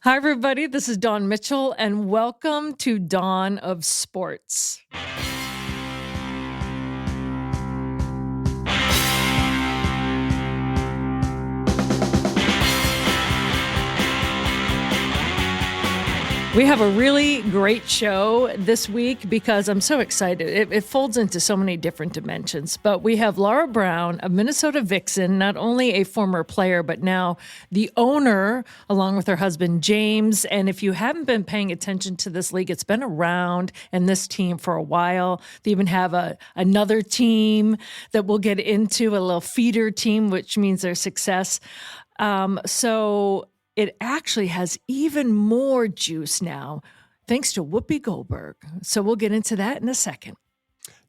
Hi, everybody. This is Dawn Mitchell, and welcome to Dawn of Sports. We have a really great show this week because I'm so excited. It folds into so many different dimensions. But we have Laura Brown, a Minnesota Vixen, not only a former player, but now the owner, along with her husband, James. And if you haven't been paying attention to this league, it's been around and this team for a while. They even have another team that we'll get into, a little feeder team, which means their success. So it actually has even more juice now, thanks to Whoopi Goldberg. So we'll get into that in a second.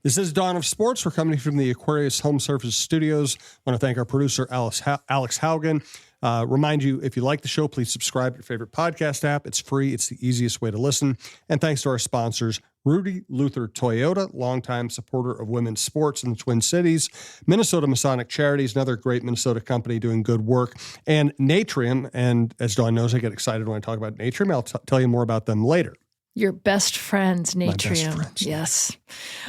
This is Dawn of Sports. We're coming from the Aquarius Home Service Studios. I want to thank our producer, Alex Haugen. Remind you, if you like the show, please subscribe to your favorite podcast app. It's free. It's the easiest way to listen. And thanks to our sponsors, Rudy Luther Toyota, longtime supporter of women's sports in the Twin Cities, Minnesota Masonic Charities, another great Minnesota company doing good work, and Natrium. And as Dawn knows, I get excited when I talk about Natrium. I'll tell you more about them later. Your best friends, Natrium. My best friends. Yes.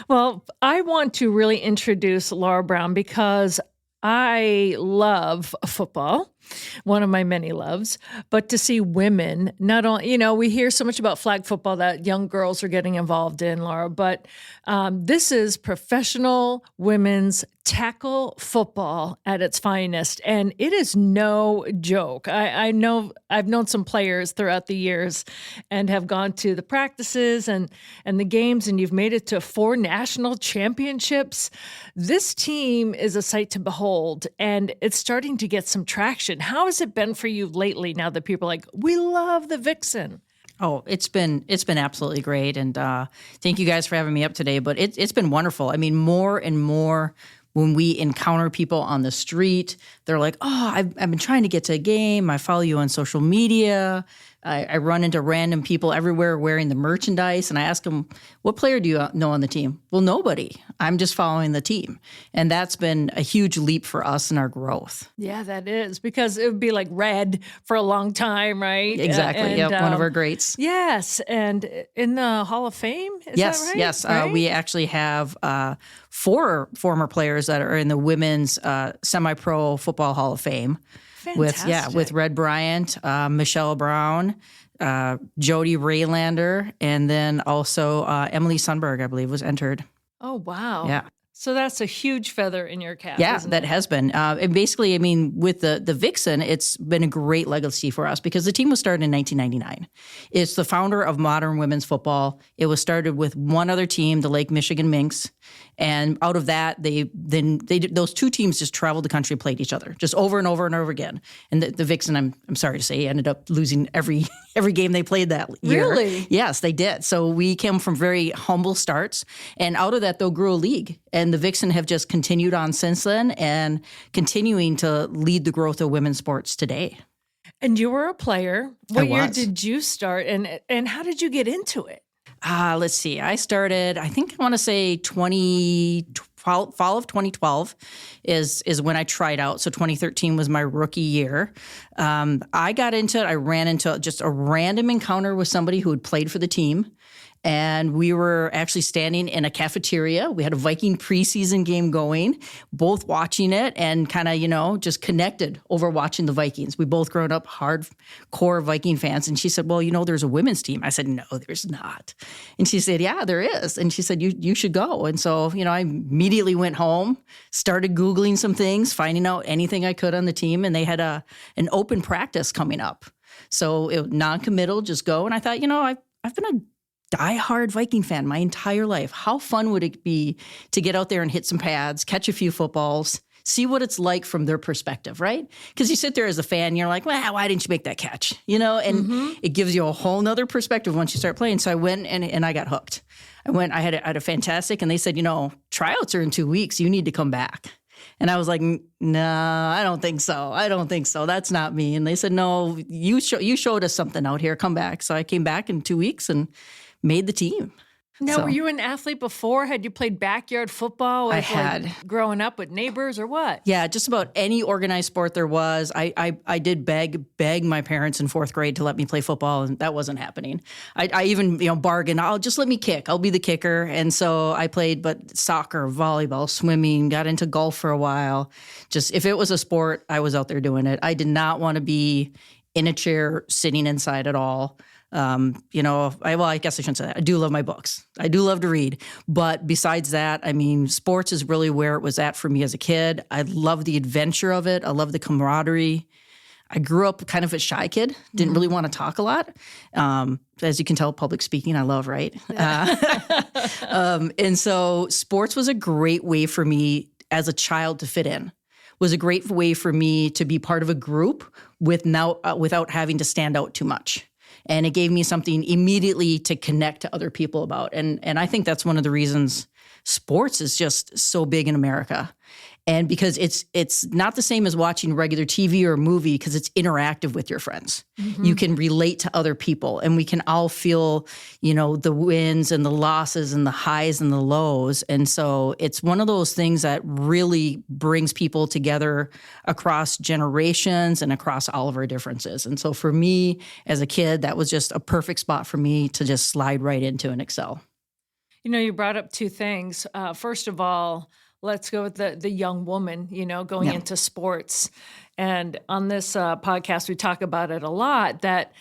Well, I want to really introduce Laura Brown because I love football, one of my many loves, but to see women, not only, we hear so much about flag football that young girls are getting involved in, Laura, but this is professional women's tackle football at its finest. And it is no joke. I know I've known some players throughout the years and have gone to the practices and the games, and you've made it to 4 national championships. This team is a sight to behold, and it's starting to get some traction. How has it been for you lately now that people are like, we love the Vixen? Oh, it's been absolutely great. And thank you guys for having me up today. But it's been wonderful. I mean, more and more when we encounter people on the street, they're like, oh, I've been trying to get to a game. I follow you on social media. I run into random people everywhere wearing the merchandise, and I ask them, what player do you know on the team? Well, nobody. I'm just following the team. And that's been a huge leap for us in our growth. Yeah, that is, because it would be like Red for a long time, right? Exactly. One of our greats. Yes. And in the Hall of Fame, is yes, that right? Yes. Right? We actually have 4 former players that are in the Women's Semi-Pro Football Hall of Fame. Fantastic. With Red Bryant, Michelle Brown, Jody Raylander, and then also Emily Sundberg, I believe, was entered. Oh, wow. Yeah. So that's a huge feather in your cap. Yeah, isn't that it? has been. And basically, I mean, with the Vixen, it's been a great legacy for us because the team was started in 1999. It's the founder of modern women's football. It was started with one other team, the Lake Michigan Minx. And out of that, those 2 teams just traveled the country and played each other just over and over and over again. And the Vixen, I'm sorry to say, ended up losing every game they played that year. Really? Yes, they did. So we came from very humble starts, and out of that, though, grew a league. And the Vixen have just continued on since then and continuing to lead the growth of women's sports today. And you were a player. What year was. did you start, and how did you get into it? Let's see. I started, I think I want to say fall of 2012 is when I tried out. So 2013 was my rookie year. I got into it. I ran into just a random encounter with somebody who had played for the team. And we were actually standing in a cafeteria. We had a Viking preseason game going, both watching it and kind of, just connected over watching the Vikings. We both grown up hardcore Viking fans. And she said, well, there's a women's team. I said, no, there's not. And she said, yeah, there is. And she said, you should go. And so, I immediately went home, started Googling some things, finding out anything I could on the team. And they had an open practice coming up. So non-committal, just go. And I thought, I've been a diehard Viking fan my entire life. How fun would it be to get out there and hit some pads, catch a few footballs, see what it's like from their perspective, right? Because you sit there as a fan, you're like, well, why didn't you make that catch? And it gives you a whole nother perspective once you start playing. So I went and I got hooked. I had a fantastic, and they said, tryouts are in 2 weeks. You need to come back. And I was like, no, I don't think so. That's not me. And they said, no, you showed us something out here. Come back. So I came back in 2 weeks and made the team. Now, So- were you an athlete before? Had you played backyard football? I with, had. Growing up with neighbors or what? Yeah, just about any organized sport there was. I did beg my parents in fourth grade to let me play football, and that wasn't happening. I even bargained. I'll just let me kick. I'll be the kicker. And so I played, but soccer, volleyball, swimming. Got into golf for a while. Just if it was a sport, I was out there doing it. I did not want to be in a chair sitting inside at all. I guess I shouldn't say that. I do love my books. I do love to read. But besides that, I mean, sports is really where it was at for me as a kid. I love the adventure of it. I love the camaraderie. I grew up kind of a shy kid, didn't really want to talk a lot. As you can tell, public speaking, I love, right? And so sports was a great way for me as a child to fit in. Was a great way for me to be part of a group without having to stand out too much. And it gave me something immediately to connect to other people about. And I think that's one of the reasons sports is just so big in America. And because it's not the same as watching regular TV or a movie because it's interactive with your friends. Mm-hmm. You can relate to other people and we can all feel, the wins and the losses and the highs and the lows. And so it's one of those things that really brings people together across generations and across all of our differences. And so for me as a kid, that was just a perfect spot for me to just slide right into and excel. You brought up two things. First of all, let's go with the young woman, going into sports. And on this podcast, we talk about it a lot that,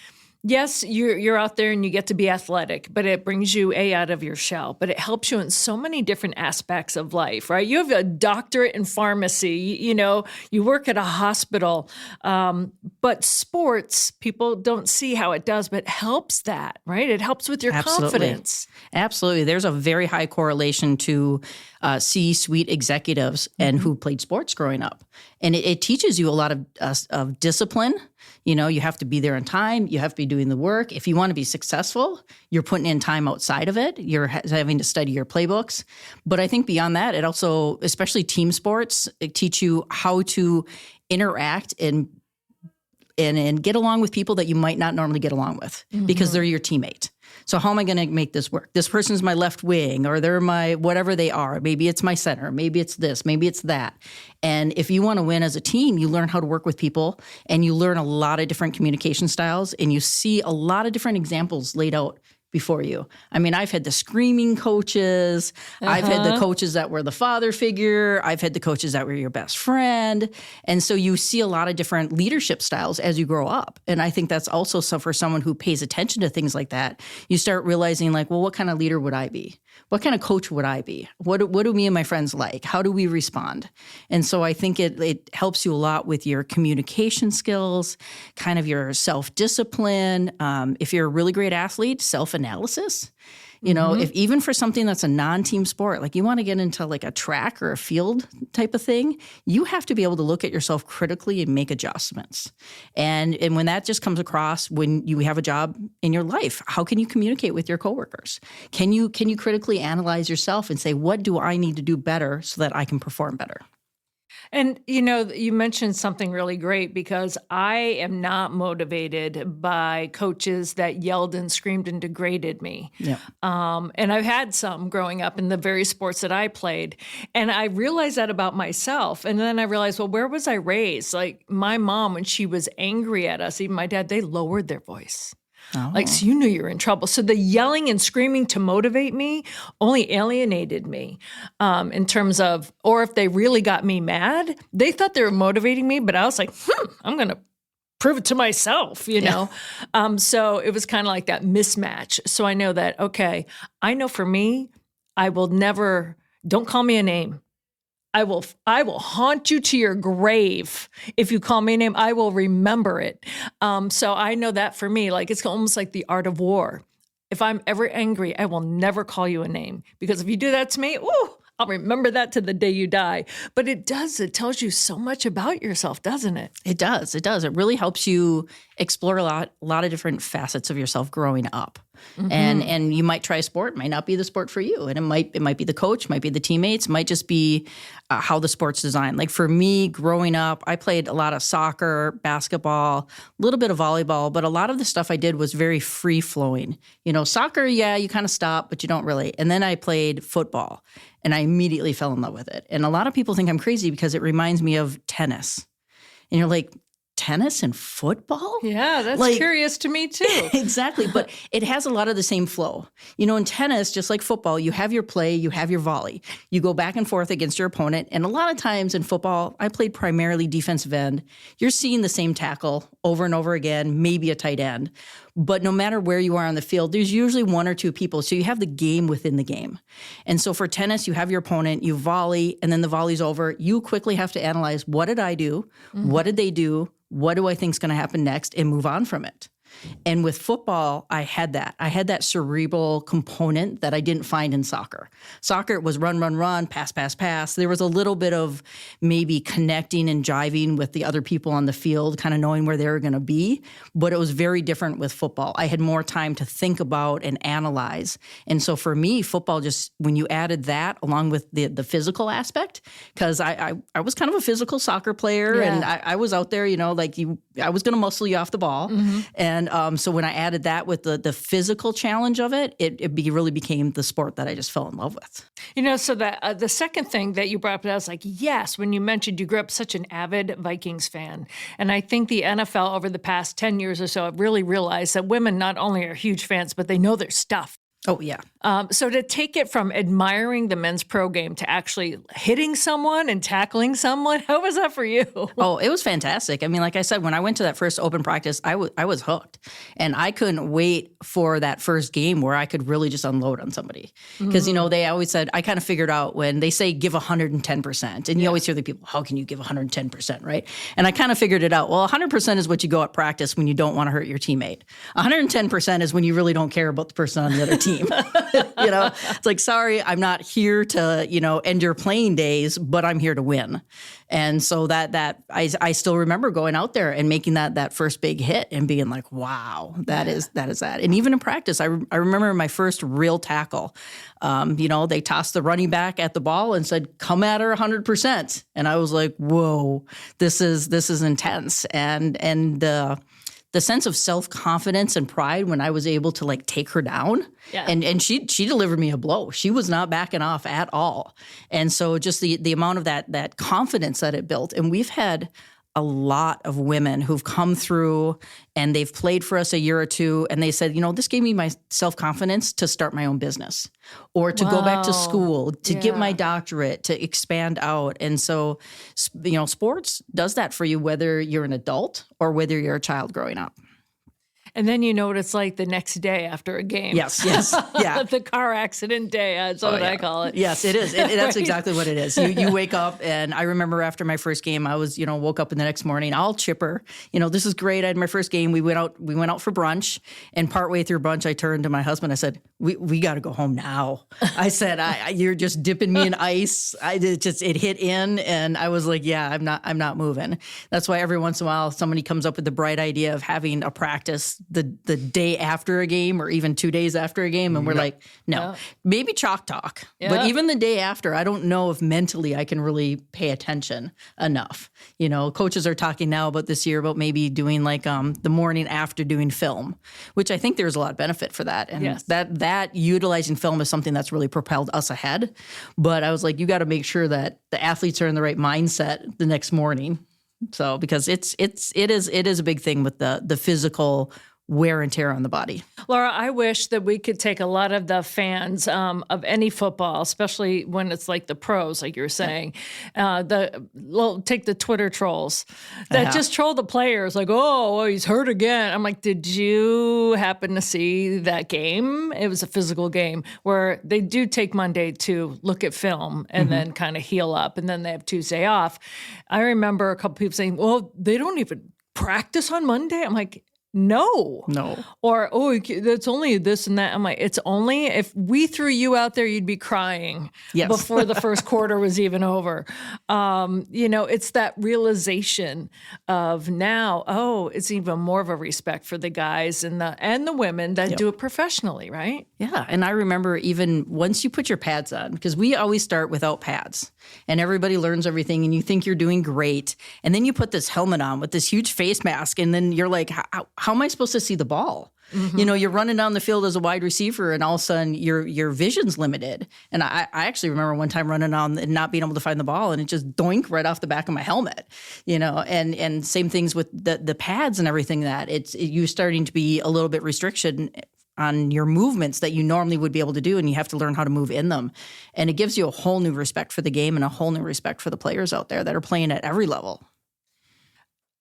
yes, you're out there and you get to be athletic, but it brings you out of your shell. But it helps you in so many different aspects of life, right? You have a doctorate in pharmacy, you work at a hospital. But sports, people don't see how it does, but it helps that, right? It helps with your confidence. Absolutely. There's a very high correlation to C-suite executives and who played sports growing up. And it teaches you a lot of discipline. You have to be there on time. You have to be doing the work. If you want to be successful, you're putting in time outside of it. You're having to study your playbooks. But I think beyond that, it also, especially team sports, it teach you how to interact and get along with people that you might not normally get along with because they're your teammate. So how am I going to make this work? This person's my left wing or they're my whatever they are. Maybe it's my center. Maybe it's this. Maybe it's that. And if you want to win as a team, you learn how to work with people and you learn a lot of different communication styles and you see a lot of different examples laid out before you. I mean, I've had the screaming coaches. I've had the coaches that were the father figure. I've had the coaches that were your best friend. And so you see a lot of different leadership styles as you grow up. And I think that's also for someone who pays attention to things like that. You start realizing what kind of leader would I be? What kind of coach would I be? What do me and my friends like? How do we respond? And so I think it helps you a lot with your communication skills, kind of your self-discipline. If you're a really great athlete, self-analysis. If even for something that's a non-team sport, like you want to get into like a track or a field type of thing, you have to be able to look at yourself critically and make adjustments. And when that just comes across when you have a job in your life, how can you communicate with your coworkers? Can you critically analyze yourself and say, what do I need to do better so that I can perform better? And, you mentioned something really great because I am not motivated by coaches that yelled and screamed and degraded me. Yeah. And I've had some growing up in the very sports that I played. And I realized that about myself. And then I realized, well, where was I raised? Like my mom, when she was angry at us, even my dad, they lowered their voice. Oh. So you knew you were in trouble. So the yelling and screaming to motivate me only alienated me in terms of, or if they really got me mad, they thought they were motivating me, but I was like, I'm going to prove it to myself, know? So it was kind of like that mismatch. So I know that, okay, I know for me, I will never, don't call me a name. I will haunt you to your grave. If you call me a name, I will remember it. So I know that for me, it's almost like the art of war. If I'm ever angry, I will never call you a name because if you do that to me, I'll remember that to the day you die. But it tells you so much about yourself, doesn't it? It does. It really helps you explore a lot of different facets of yourself growing up. And you might try a sport, might not be the sport for you. And it might be the coach, might be the teammates, might just be how the sport's designed. Like for me, growing up, I played a lot of soccer, basketball, a little bit of volleyball, but a lot of the stuff I did was very free flowing. Soccer, yeah, you kind of stop, but you don't really. And then I played football and I immediately fell in love with it. And a lot of people think I'm crazy because it reminds me of tennis. And you're like, tennis and football? Yeah, that's curious to me too. Exactly. But it has a lot of the same flow. In tennis, just like football, you have your play, you have your volley. You go back and forth against your opponent. And a lot of times in football, I played primarily defensive end. You're seeing the same tackle over and over again, maybe a tight end. But no matter where you are on the field, there's usually one or two people. So you have the game within the game. And so for tennis, you have your opponent, you volley, and then the volley's over. You quickly have to analyze, what did I do? What did they do? What do I think is going to happen next? And move on from it. And with football, I had that. I had that cerebral component that I didn't find in soccer. Soccer, it was run, run, run, pass, pass, pass. There was a little bit of maybe connecting and jiving with the other people on the field, kind of knowing where they were going to be. But it was very different with football. I had more time to think about and analyze. And so for me, football just, when you added that along with the physical aspect, because I was kind of a physical soccer player and I was out there, I was going to muscle you off the ball. And so when I added that with the physical challenge of it, it really became the sport that I just fell in love with. So the second thing that you brought up, I was like, yes, when you mentioned you grew up such an avid Vikings fan. And I think the NFL over the past 10 years or so have really realized that women not only are huge fans, but they know their stuff. Oh, yeah. So to take it from admiring the men's pro game to actually hitting someone and tackling someone, how was that for you? Oh, it was fantastic. I mean, like I said, when I went to that first open practice, I was hooked. And I couldn't wait for that first game where I could really just unload on somebody. Because, they always said, I kind of figured out when they say give 110%. And you always hear the people, how can you give 110%, right? And I kind of figured it out. Well, 100% is what you go at practice when you don't want to hurt your teammate. 110% is when you really don't care about the person on the other team. It's like, sorry, I'm not here to, end your playing days, but I'm here to win. And so that I still remember going out there and making that first big hit and being like, wow, that is that. And even in practice, I remember my first real tackle. They tossed the running back at the ball and said, come at her 100%. And I was like, whoa, this is intense. And the sense of self-confidence and pride when I was able to take her down. Yeah. And she delivered me a blow. She was not backing off at all. And so just the amount of that confidence that it built. And we've had a lot of women who've come through and they've played for us a year or two and they said, this gave me my self-confidence to start my own business or to go back to school, to get my doctorate, to expand out. And so, sports does that for you, whether you're an adult or whether you're a child growing up. And then you know what it's like the next day after a game. Yes, yeah. The car accident day, that's what I call it. Yes, it is. That's exactly what it is. You wake up, and I remember after my first game, I was, woke up in the next morning, all chipper. This is great. I had my first game. We went out for brunch, and partway through brunch, I turned to my husband. I said, "We got to go home now." I said, "You're just dipping me in ice." It hit in, and I was like, "Yeah, I'm not moving." That's why every once in a while, somebody comes up with the bright idea of having a practice the day after a game or even 2 days after a game. And we're like, no, maybe chalk talk. Yeah. But even the day after, I don't know if mentally I can really pay attention enough. Coaches are talking now about this year about maybe doing the morning after doing film, which I think there's a lot of benefit for that. And that utilizing film is something that's really propelled us ahead. But I was like, you got to make sure that the athletes are in the right mindset the next morning. So, because it is a big thing with the physical wear and tear on the body. Laura, I wish that we could take a lot of the fans of any football, especially when it's like the pros, like you're saying, take the Twitter trolls that just troll the players like, oh, he's hurt again. I'm like, did you happen to see that game? It was a physical game where they do take Monday to look at film and then kind of heal up, and then they have Tuesday off. I remember a couple people saying, well, they don't even practice on Monday. I'm like, No. No. Or, oh, it's only this and that. I'm like, it's only if we threw you out there, you'd be crying before the first quarter was even over. It's that realization of now, it's even more of a respect for the guys and the women that do it professionally, right? Yeah. And I remember even once you put your pads on, because we always start without pads and everybody learns everything and you think you're doing great. And then you put this helmet on with this huge face mask and then you're like, how am I supposed to see the ball? Mm-hmm. You're running down the field as a wide receiver and all of a sudden your vision's limited. And I actually remember one time running on and not being able to find the ball and it just doink right off the back of my helmet, and same things with the pads and everything you're starting to be a little bit restriction on your movements that you normally would be able to do, and you have to learn how to move in them. And it gives you a whole new respect for the game and a whole new respect for the players out there that are playing at every level.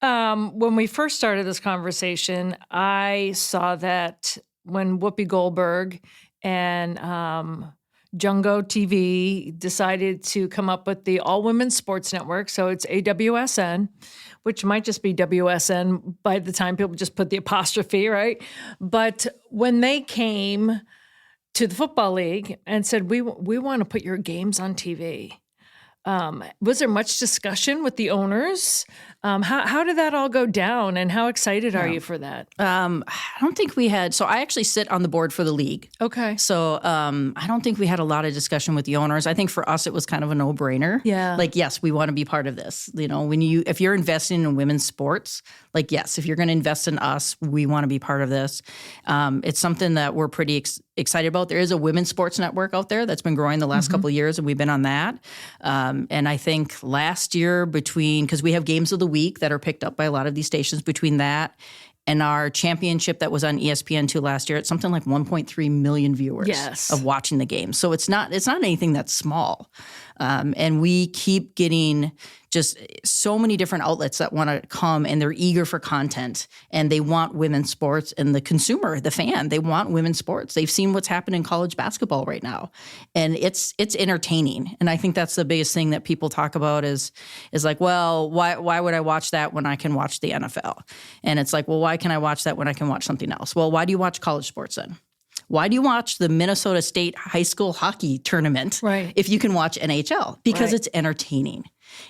When we first started this conversation, I saw that when Whoopi Goldberg and Jungo TV decided to come up with the All Women's Sports Network, so it's AWSN, which might just be WSN by the time people just put the apostrophe, right? But when they came to the Football League and said, we want to put your games on TV, was there much discussion with the owners? How did that all go down, and how excited are you for that? I don't think we had. So I actually sit on the board for the league. Okay. So I don't think we had a lot of discussion with the owners. I think for us it was kind of a no-brainer. Yeah. Like, yes, we want to be part of this. If you're investing in women's sports, like, yes, if you're going to invest in us, we want to be part of this. It's something that we're pretty excited about. There is a women's sports network out there that's been growing the last couple of years, and we've been on that. And I think last year because we have games of the week that are picked up by a lot of these stations, between that and our championship that was on ESPN2 last year, it's something like 1.3 million viewers of watching the game. So it's not anything that's small. And we keep getting just so many different outlets that want to come, and they're eager for content, and they want women's sports, and the consumer, the fan, they want women's sports. They've seen what's happening in college basketball right now, and it's entertaining. And I think that's the biggest thing that people talk about is like, well, why would I watch that when I can watch the NFL? And it's like, well, why can I watch that when I can watch something else? Well, why do you watch college sports then? Why do you watch the Minnesota State high school hockey tournament if you can watch NHL? Because it's entertaining.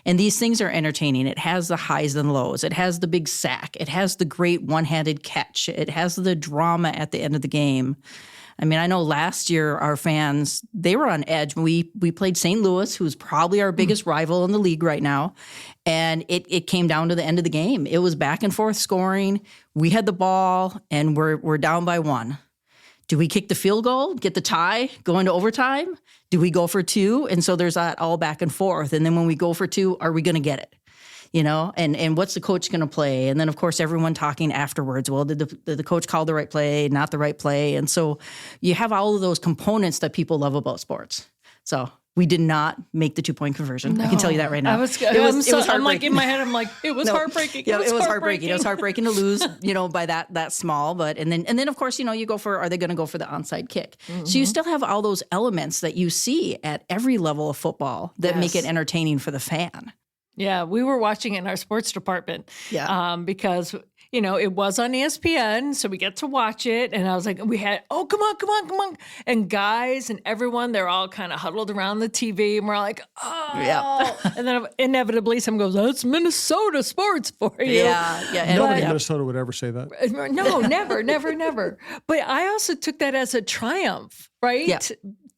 And these things are entertaining. It has the highs and lows. It has the big sack. It has the great one-handed catch. It has the drama at the end of the game. I mean, I know last year our fans, they were on edge. We played St. Louis, who's probably our biggest rival in the league right now. And it came down to the end of the game. It was back and forth scoring. We had the ball, and we're down by 1. Do we kick the field goal, get the tie, go into overtime? Do we go for 2? And so there's that all back and forth. And then when we go for 2, are we going to get it? And what's the coach going to play? And then, of course, everyone talking afterwards. Well, did the coach call the right play, not the right play? And so you have all of those components that people love about sports. So we did not make the 2-point conversion. No. I can tell you that right now. It was heartbreaking. I'm like in my head, I'm like, it was heartbreaking. Yeah, it was heartbreaking. It was heartbreaking to lose, by that small. But and then of course, you go for, are they going to go for the onside kick? Mm-hmm. So you still have all those elements that you see at every level of football that make it entertaining for the fan. Yeah, we were watching it in our sports department. Yeah, because it was on ESPN, so we get to watch it. And I was like, we had, come on. And guys and everyone, they're all kind of huddled around the TV. And we're like, Yeah. And then inevitably someone goes, that's Minnesota sports for you. Yeah. Nobody in Minnesota would ever say that. No, never. But I also took that as a triumph, right? Yeah.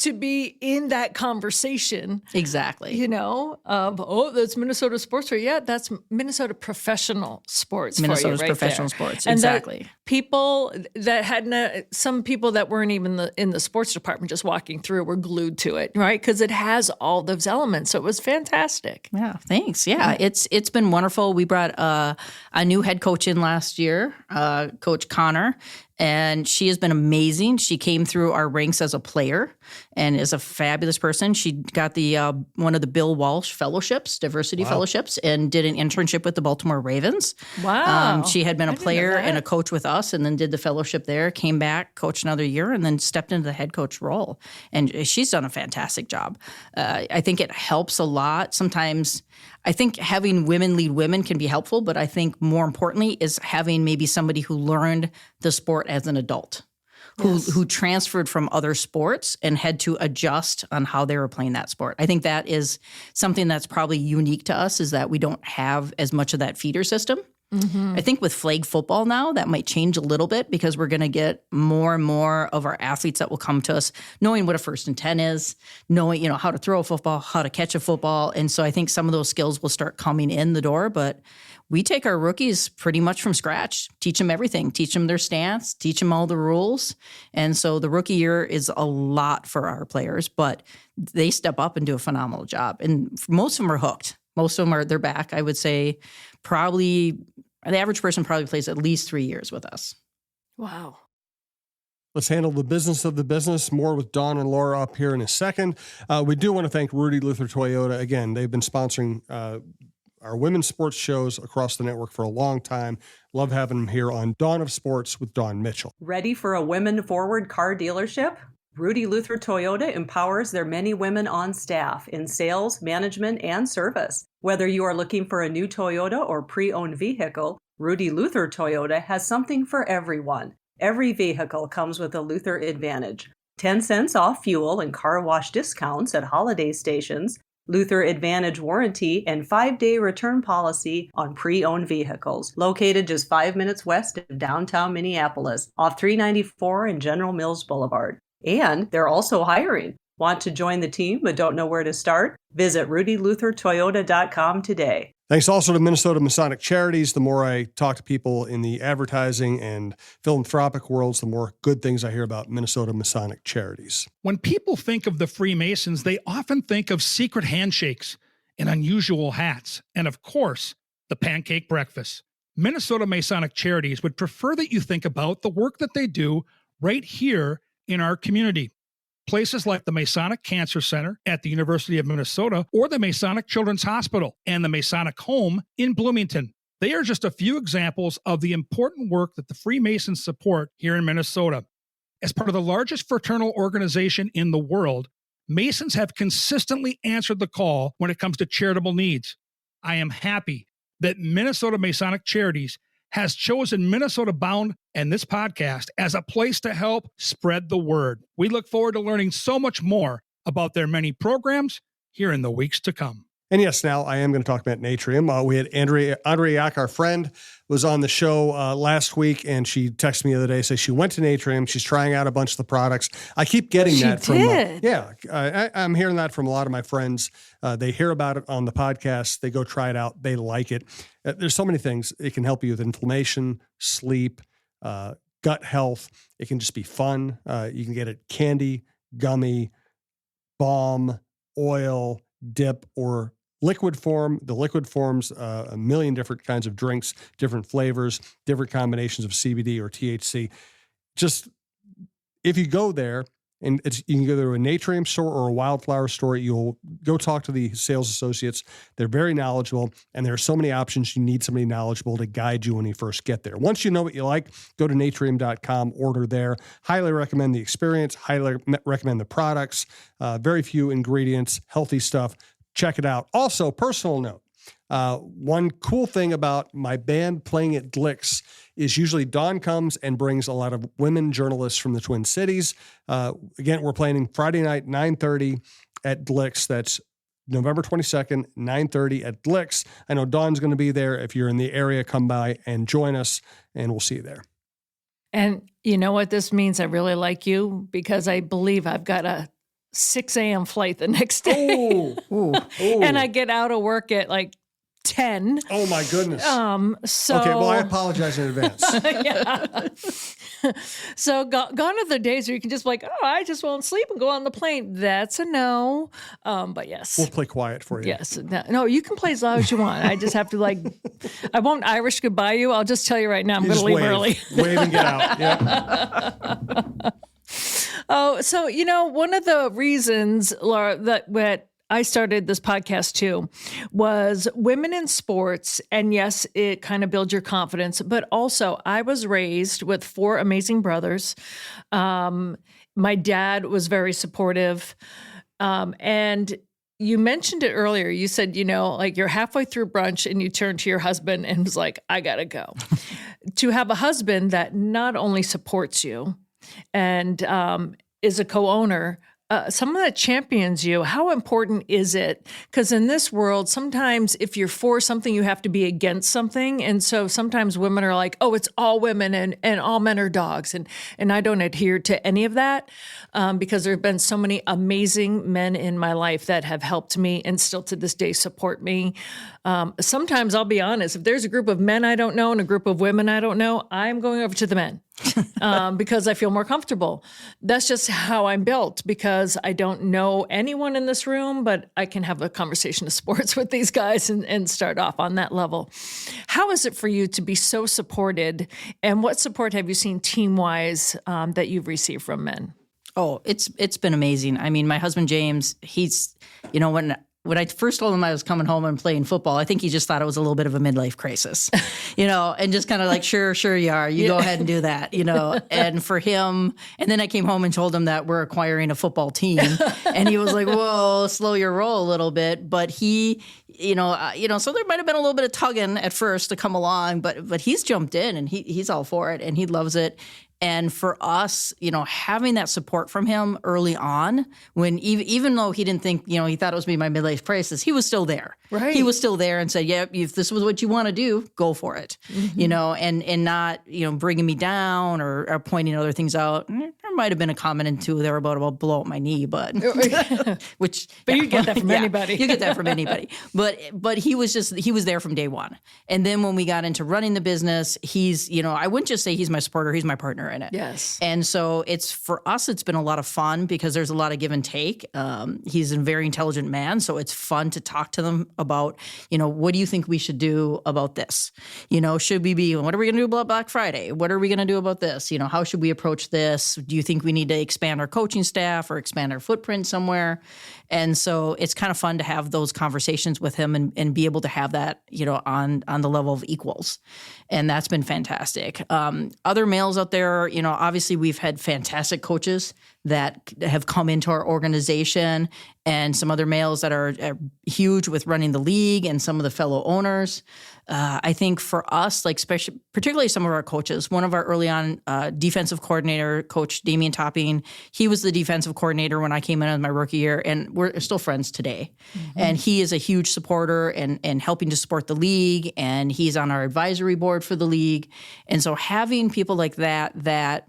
To be in that conversation. Exactly. Of, that's Minnesota sports for you. Yeah, that's Minnesota professional sports Minnesota's for you right professional there. sports, and exactly. People that hadn't, some people that weren't even in the sports department just walking through were glued to it, right? Because it has all those elements. So it was fantastic. Yeah, thanks. Yeah, it's been wonderful. We brought a new head coach in last year, Coach Connor. And she has been amazing. She came through our ranks as a player and is a fabulous person. She got the one of the Bill Walsh fellowships, diversity fellowships, and did an internship with the Baltimore Ravens. Wow. She had been a player and a coach with us and then did the fellowship there, came back, coached another year, and then stepped into the head coach role. And she's done a fantastic job. I think it helps a lot. Sometimes I think having women lead women can be helpful, but I think more importantly is having maybe somebody who learned the sport as an adult, who transferred from other sports and had to adjust on how they were playing that sport. I think that is something that's probably unique to us, is that we don't have as much of that feeder system. I think with flag football now, that might change a little bit because we're going to get more and more of our athletes that will come to us knowing what a 1st and 10 is, knowing, how to throw a football, how to catch a football. And so I think some of those skills will start coming in the door, but we take our rookies pretty much from scratch, teach them everything, teach them their stance, teach them all the rules. And so the rookie year is a lot for our players, but they step up and do a phenomenal job. And most of them are hooked. Most of them they're back. I would say probably the average person probably plays at least 3 years with us. Wow. Let's handle the business of the business. More with Dawn and Laura up here in a second. We do want to thank Rudy Luther Toyota. Again, they've been sponsoring our women's sports shows across the network for a long time. Love having them here on Dawn of Sports with Dawn Mitchell. Ready for a women-forward car dealership? Rudy Luther Toyota empowers their many women on staff in sales, management, and service. Whether you are looking for a new Toyota or pre-owned vehicle, Rudy Luther Toyota has something for everyone. Every vehicle comes with a Luther Advantage. 10 cents off fuel and car wash discounts at holiday stations, Luther Advantage warranty, and 5-day return policy on pre-owned vehicles. Located just 5 minutes west of downtown Minneapolis, off 394 and General Mills Boulevard. And they're also hiring. Want to join the team but don't know where to start? Visit rudyluthertoyota.com today. Thanks also to Minnesota Masonic Charities. The more I talk to people in the advertising and philanthropic worlds, the more good things I hear about Minnesota Masonic Charities. When people think of the Freemasons, they often think of secret handshakes and unusual hats, and of course, the pancake breakfast. Minnesota Masonic Charities would prefer that you think about the work that they do right here in our community. Places like the Masonic Cancer Center at the University of Minnesota, or the Masonic Children's Hospital and the Masonic Home in Bloomington. They are just a few examples of the important work that the Freemasons support here in Minnesota. As part of the largest fraternal organization in the world, Masons have consistently answered the call when it comes to charitable needs. I am happy that Minnesota Masonic Charities has chosen Minnesota Bound and this podcast as a place to help spread the word. We look forward to learning so much more about their many programs here in the weeks to come. And yes, now I am going to talk about Natrium. We had Andrea Yak, our friend, was on the show last week, and she texted me the other day, say she went to Natrium. She's trying out a bunch of the products. I keep getting that from, I'm hearing that from a lot of my friends. They hear about it on the podcast. They go try it out. They like it. There's so many things. It can help you with inflammation, sleep, gut health. It can just be fun. You can get it candy, gummy, balm, oil, dip, or liquid form. The liquid forms a million different kinds of drinks, different flavors, different combinations of CBD or THC. Just if you go there, and you can go to a Natrium store or a Wildflower store, you'll go talk to the sales associates. They're very knowledgeable, and there are so many options. You need somebody knowledgeable to guide you when you first get there. Once you know what you like, go to natrium.com, order there. Highly recommend the experience, highly recommend the products. Very few ingredients, healthy stuff. Check it out. Also, personal note, one cool thing about my band playing at Glick's is usually Dawn comes and brings a lot of women journalists from the Twin Cities. Again, we're playing Friday night, 9:30 at Glick's. That's November 22nd, 9:30 at Glick's. I know Dawn's going to be there. If you're in the area, come by and join us, and we'll see you there. And you know what this means? I really like you because I believe I've got a 6 a.m. flight the next day. And I get out of work at like 10. Oh my goodness. So okay, well, I apologize in advance. So gone are the days where you can just be like, oh, I just won't sleep and go on the plane. That's a no. But yes. We'll play quiet for you. Yes. No, you can play as loud as you want. I just have to I won't Irish goodbye you. I'll just tell you right now, I'm going to leave early. Wave and get out. Yeah. Oh, so, one of the reasons, Laura, that I started this podcast too was women in sports. And yes, it kind of builds your confidence, but also I was raised with 4 amazing brothers. My dad was very supportive. And you mentioned it earlier. You said, like you're halfway through brunch and you turn to your husband and was like, I got to go. To have a husband that not only supports you and is a co-owner, someone that champions you, how important is it? Because in this world, sometimes if you're for something, you have to be against something. And so sometimes women are like, oh, it's all women and all men are dogs. And I don't adhere to any of that because there have been so many amazing men in my life that have helped me and still to this day support me. Sometimes I'll be honest, if there's a group of men I don't know and a group of women I don't know, I'm going over to the men. Because I feel more comfortable. That's just how I'm built because I don't know anyone in this room, but I can have a conversation of sports with these guys and start off on that level. How is it for you to be so supported? And what support have you seen team-wise that you've received from men? Oh, it's been amazing. I mean, my husband, James, he's, when I first told him I was coming home and playing football, I think he just thought it was a little bit of a midlife crisis, and just kind of like, sure you are. You go ahead and do that, And for him, and then I came home and told him that we're acquiring a football team. And he was like, whoa, slow your roll a little bit. But he, so there might have been a little bit of tugging at first to come along, but he's jumped in and he's all for it and he loves it. And for us, having that support from him early on, when even though he didn't think, he thought it was me, my midlife crisis, he was still there. Right. He was still there and said, yeah, if this was what you want to do, go for it. Mm-hmm. And not, bringing me down or pointing other things out. There might have been a comment or two there about blow up my knee, but you get that from anybody. You get that from anybody. But he was there from day one. And then when we got into running the business, he's, I wouldn't just say he's my supporter, he's my partner in it. Yes. And so for us, it's been a lot of fun because there's a lot of give and take. He's a very intelligent man. So it's fun to talk to them about, what do you think we should do about this? Should we be, what are we going to do about Black Friday? What are we going to do about this? How should we approach this? Do you think we need to expand our coaching staff or expand our footprint somewhere? And so it's kind of fun to have those conversations with him and be able to have that, on the level of equals. And that's been fantastic. Other males out there, obviously we've had fantastic coaches that have come into our organization and some other males that are huge with running the league and some of the fellow owners. I think for us, particularly some of our coaches, one of our early on defensive coordinator, Coach Damian Topping, he was the defensive coordinator when I came in as my rookie year, and we're still friends today. Mm-hmm. And he is a huge supporter and helping to support the league, and he's on our advisory board for the league. And so having people like that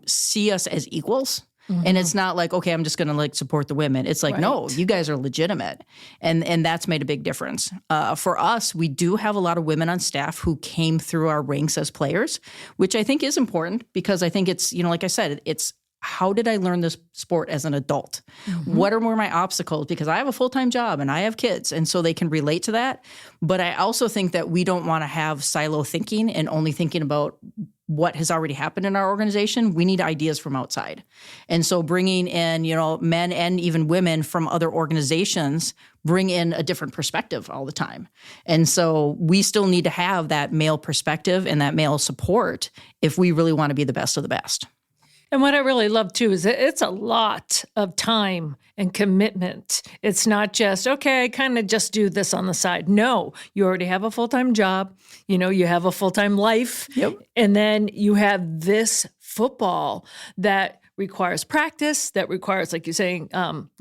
see us as equals. Mm-hmm. And it's not like, okay, I'm just going to support the women. It's like, no, you guys are legitimate. And that's made a big difference. For us, we do have a lot of women on staff who came through our ranks as players, which I think is important because I think it's, like I said, it's how did I learn this sport as an adult? Mm-hmm. What are my obstacles? Because I have a full-time job and I have kids, and so they can relate to that. But I also think that we don't want to have silo thinking and only thinking about what has already happened in our organization. We need ideas from outside. And so bringing in, men and even women from other organizations bring in a different perspective all the time. And so we still need to have that male perspective and that male support if we really want to be the best of the best. And what I really love too is it's a lot of time and commitment. It's not just, okay, I kind of just do this on the side. No, you already have a full-time job. You have a full-time life. Yep. And then you have this football that requires practice, that requires, like you're saying,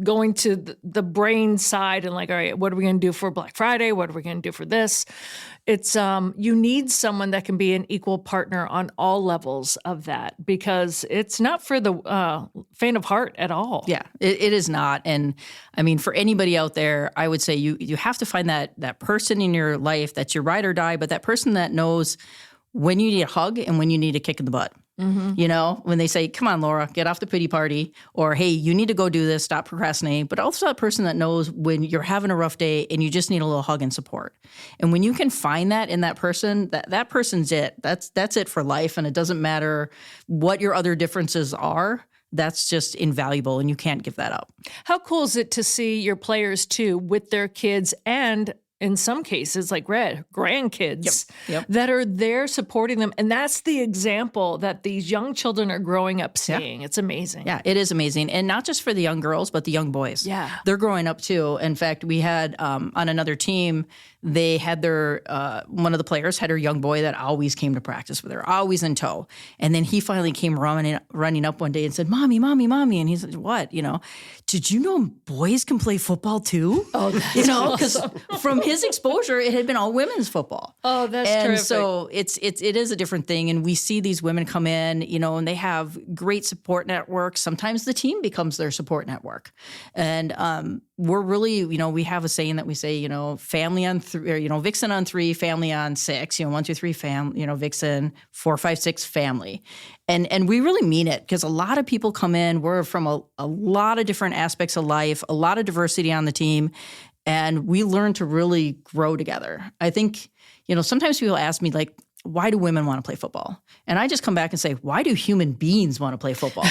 going to the brain side and all right, what are we going to do for Black Friday? What are we going to do for this? It's you need someone that can be an equal partner on all levels of that because it's not for the faint of heart at all. Yeah, it is not. And I mean, for anybody out there, I would say you have to find that person in your life that's your ride or die, but that person that knows when you need a hug and when you need a kick in the butt. Mm-hmm. When they say, come on, Laura, get off the pity party, or, hey, you need to go do this, stop procrastinating. But also that person that knows when you're having a rough day and you just need a little hug and support. And when you can find that in that person, that person's it. That's it for life. And it doesn't matter what your other differences are. That's just invaluable, and you can't give that up. How cool is it to see your players, too, with their kids and in some cases, like grandkids Yep. that are there supporting them. And that's the example that these young children are growing up seeing. It's amazing. Yeah, it is amazing. And not just for the young girls, but the young boys. Yeah. They're growing up too. In fact, we had on another team, they had their, one of the players had her young boy that always came to practice with her, always in tow. And then he finally came running up one day and said, Mommy, Mommy, Mommy. And he said, what? Did you know boys can play football too? Oh, that's because awesome. from his exposure, it had been all women's football. Oh, that's and terrific. so it is a different thing. And we see these women come in, and they have great support networks. Sometimes the team becomes their support network. And we're really, we have a saying that we say, family on three, or, Vixen on 3, family on 6, 1, 2, 3, Vixen, 4, 5, 6, family. And we really mean it because a lot of people come in, we're from a lot of different aspects of life, a lot of diversity on the team, and we learn to really grow together. I think, sometimes people ask me like, why do women want to play football? And I just come back and say, why do human beings want to play football?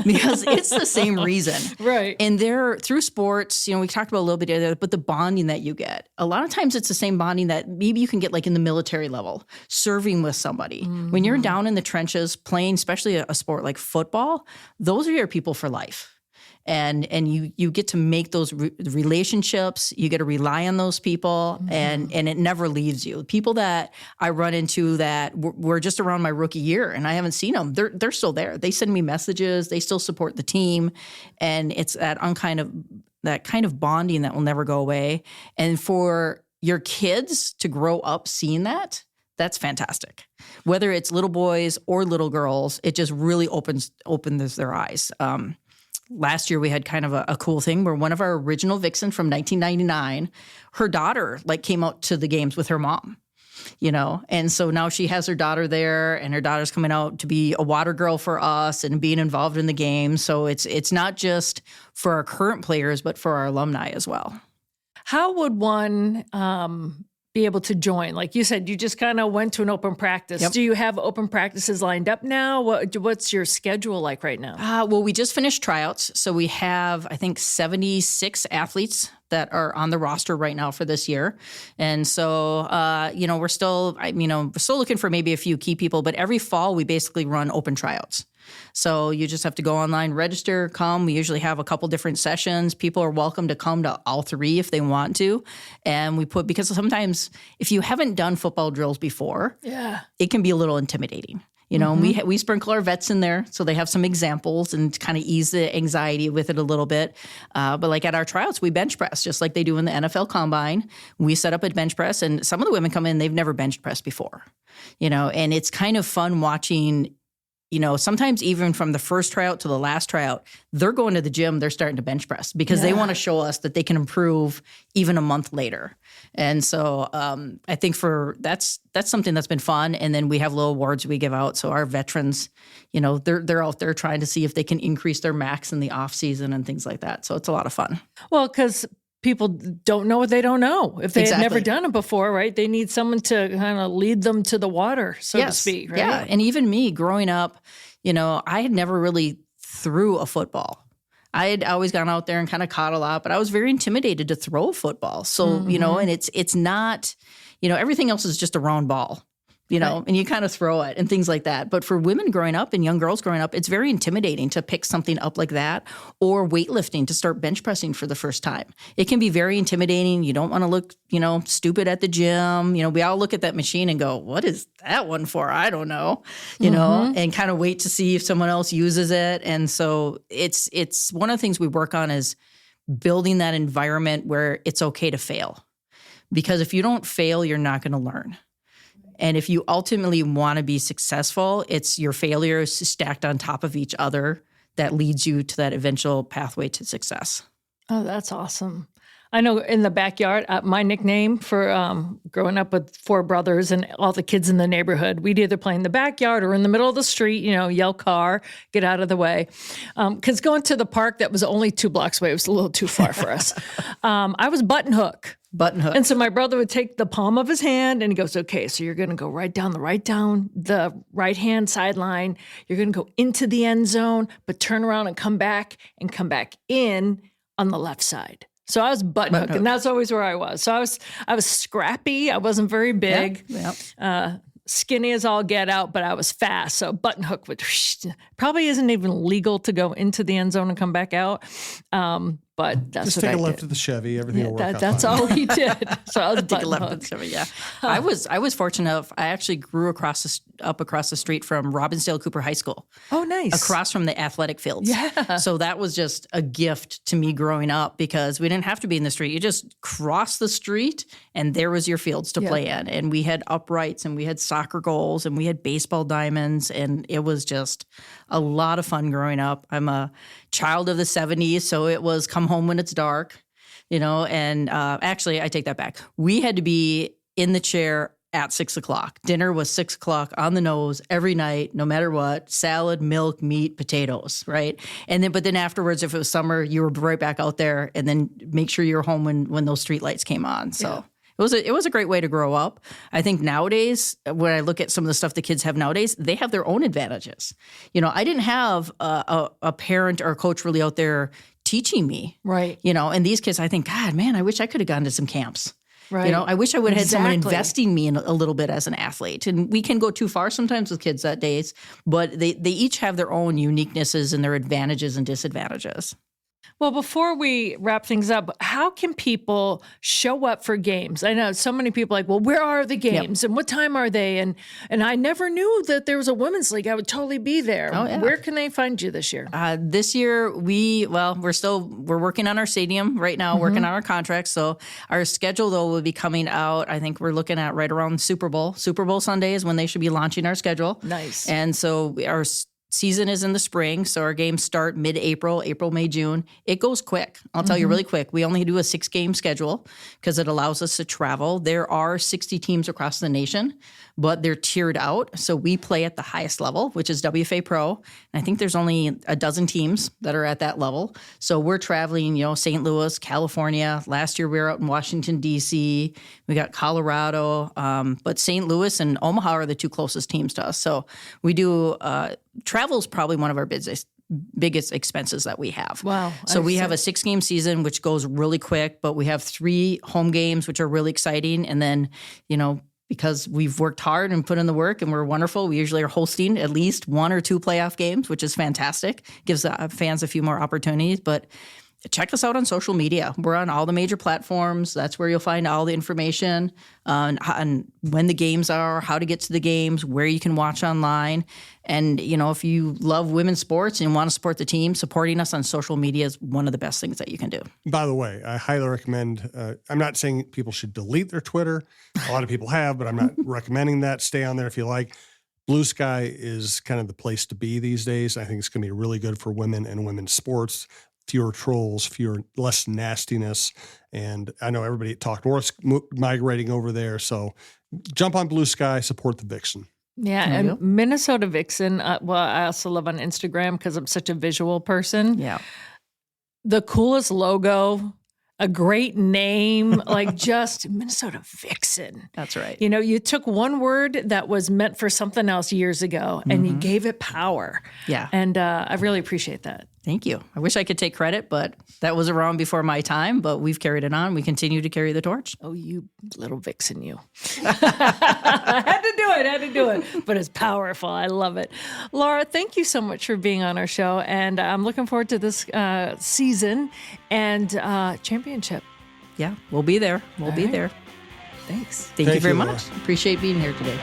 Because it's the same reason. Right. And through sports, we talked about a little bit earlier, but the bonding that you get, a lot of times it's the same bonding that maybe you can get like in the military level, serving with somebody. Mm-hmm. When you're down in the trenches playing, especially a sport like football, those are your people for life. And you get to make those relationships. You get to rely on those people, and it never leaves you. People that I run into that were just around my rookie year, and I haven't seen them. They're still there. They send me messages. They still support the team, and it's that kind of bonding that will never go away. And for your kids to grow up seeing that, that's fantastic. Whether it's little boys or little girls, it just really opens their eyes. Last year we had kind of a cool thing where one of our original Vixen from 1999, her daughter came out to the games with her mom, and so now she has her daughter there, and her daughter's coming out to be a water girl for us and being involved in the game. So it's not just for our current players, but for our alumni as well. How would one be able to join? Like you said, you just kind of went to an open practice. Yep. Do you have open practices lined up now? What's your schedule like right now? Well, we just finished tryouts. So we have, I think, 76 athletes that are on the roster right now for this year. And so, we're still looking for maybe a few key people, but every fall we basically run open tryouts. So you just have to go online, register, come. We usually have a couple different sessions. People are welcome to come to all 3 if they want to. And because sometimes if you haven't done football drills before, it can be a little intimidating. We sprinkle our vets in there so they have some examples and kind of ease the anxiety with it a little bit. But like at our tryouts, we bench press just like they do in the NFL Combine. We set up a bench press, and some of the women come in, they've never bench pressed before, and it's kind of fun watching. Sometimes even from the first tryout to the last tryout, they're going to the gym, they're starting to bench press because they want to show us that they can improve even a month later. And so I think that's something that's been fun. And then we have little awards we give out. So our veterans, they're out there trying to see if they can increase their max in the off season and things like that. So it's a lot of fun. Well, because people don't know what they don't know. If they had never done it before, right? They need someone to kind of lead them to the water, so to speak, right? Yeah. And even me growing up, I had never really threw a football. I had always gone out there and kind of caught a lot, but I was very intimidated to throw a football. So, and it's not, everything else is just a round ball. And you kind of throw it and things like that. But for women growing up and young girls growing up, it's very intimidating to pick something up like that, or weightlifting to start bench pressing for the first time. It can be very intimidating. You don't want to look, stupid at the gym. We all look at that machine and go, what is that one for? I don't know, and kind of wait to see if someone else uses it. And so it's one of the things we work on is building that environment where it's okay to fail. Because if you don't fail, you're not going to learn. And if you ultimately want to be successful, it's your failures stacked on top of each other that leads you to that eventual pathway to success. Oh, that's awesome. I know in the backyard, my nickname for growing up with 4 brothers and all the kids in the neighborhood, we'd either play in the backyard or in the middle of the street, yell car, get out of the way. Because going to the park that was only 2 blocks away was a little too far for us. I was button hook. And so my brother would take the palm of his hand and he goes, okay, so you're going to go right down the right-hand sideline. You're going to go into the end zone, but turn around and come back in on the left side. So I was button hook, and that's always where I was. So I was scrappy. I wasn't very big. Yep. Skinny as all get out, but I was fast. So button hook would probably isn't even legal to go into the end zone and come back out. But that's just what take I a left did. of the Chevy. Everything will work out. That's fine. all he did. So I was Take a button left hook. of the Chevy, yeah. I was fortunate enough. I actually grew across the street from Robbinsdale Cooper High School, Oh, nice. across from the athletic fields. Yeah. So that was just a gift to me growing up because we didn't have to be in the street. You just crossed the street and there was your fields to play in. And we had uprights and we had soccer goals and we had baseball diamonds. And it was just a lot of fun growing up. I'm a child of the 70s, so it was come home when it's dark, and actually I take that back. We had to be in the chair at 6:00. Dinner was 6:00 on the nose every night, no matter what, salad, milk, meat, potatoes, right? But then afterwards, if it was summer, you were right back out there and then make sure you were home when those street lights came on. So it was a great way to grow up. I think nowadays, when I look at some of the stuff the kids have nowadays, they have their own advantages. I didn't have a parent or a coach really out there teaching me. Right. And these kids, I think, God, man, I wish I could have gone to some camps. Right. I wish I would have had someone Exactly. investing me in a little bit as an athlete. And we can go too far sometimes with kids that days, but they each have their own uniquenesses and their advantages and disadvantages. Well, before we wrap things up, how can people show up for games? I know so many people are like, well, where are the games and what time are they? And I never knew that there was a women's league. I would totally be there. Oh, yeah. Where can they find you this year? This year, we're working on our stadium right now, working on our contracts. So our schedule, though, will be coming out. I think we're looking at right around Super Bowl. Super Bowl Sunday is when they should be launching our schedule. Nice. And so our season is in the spring, so our games start mid-April, April, May, June. It goes quick. I'll tell you really quick. We only do a 6-game schedule because it allows us to travel. There are 60 teams across the nation, but they're tiered out. So we play at the highest level, which is WFA Pro. And I think there's only a dozen teams that are at that level. So we're traveling, St. Louis, California. Last year we were out in Washington, D.C. We got Colorado. But St. Louis and Omaha are the two closest teams to us. So we do travel is probably one of our biggest expenses that we have. Wow. So we have a 6-game season, which goes really quick, but we have 3 home games, which are really exciting. And then, because we've worked hard and put in the work and we're wonderful, we usually are hosting at least 1 or 2 playoff games, which is fantastic. Gives the fans a few more opportunities. But check us out on social media. We're on all the major platforms. That's where you'll find all the information on when the games are, how to get to the games, where you can watch online. And, if you love women's sports and want to support the team, supporting us on social media is one of the best things that you can do. By the way, I highly recommend, I'm not saying people should delete their Twitter. A lot of people have, but I'm not recommending that. Stay on there if you like. Blue Sky is kind of the place to be these days. I think it's going to be really good for women and women's sports. Fewer trolls, less nastiness. And I know everybody at Talk North's migrating over there. So jump on Blue Sky, support the Vixen. Yeah, There you and Minnesota Vixen. I also love on Instagram because I'm such a visual person. Yeah. The coolest logo, a great name, like just Minnesota Vixen. That's right. You took one word that was meant for something else years ago and you gave it power. Yeah. And I really appreciate that. Thank you. I wish I could take credit, but that was around before my time, but we've carried it on. We continue to carry the torch. Oh, you little vixen, you. I had to do it. But it's powerful. I love it. Laura, thank you so much for being on our show. And I'm looking forward to this season and championship. Yeah, we'll be there. We'll be right. there. Thanks. Thank you very Laura. much. Appreciate being here today.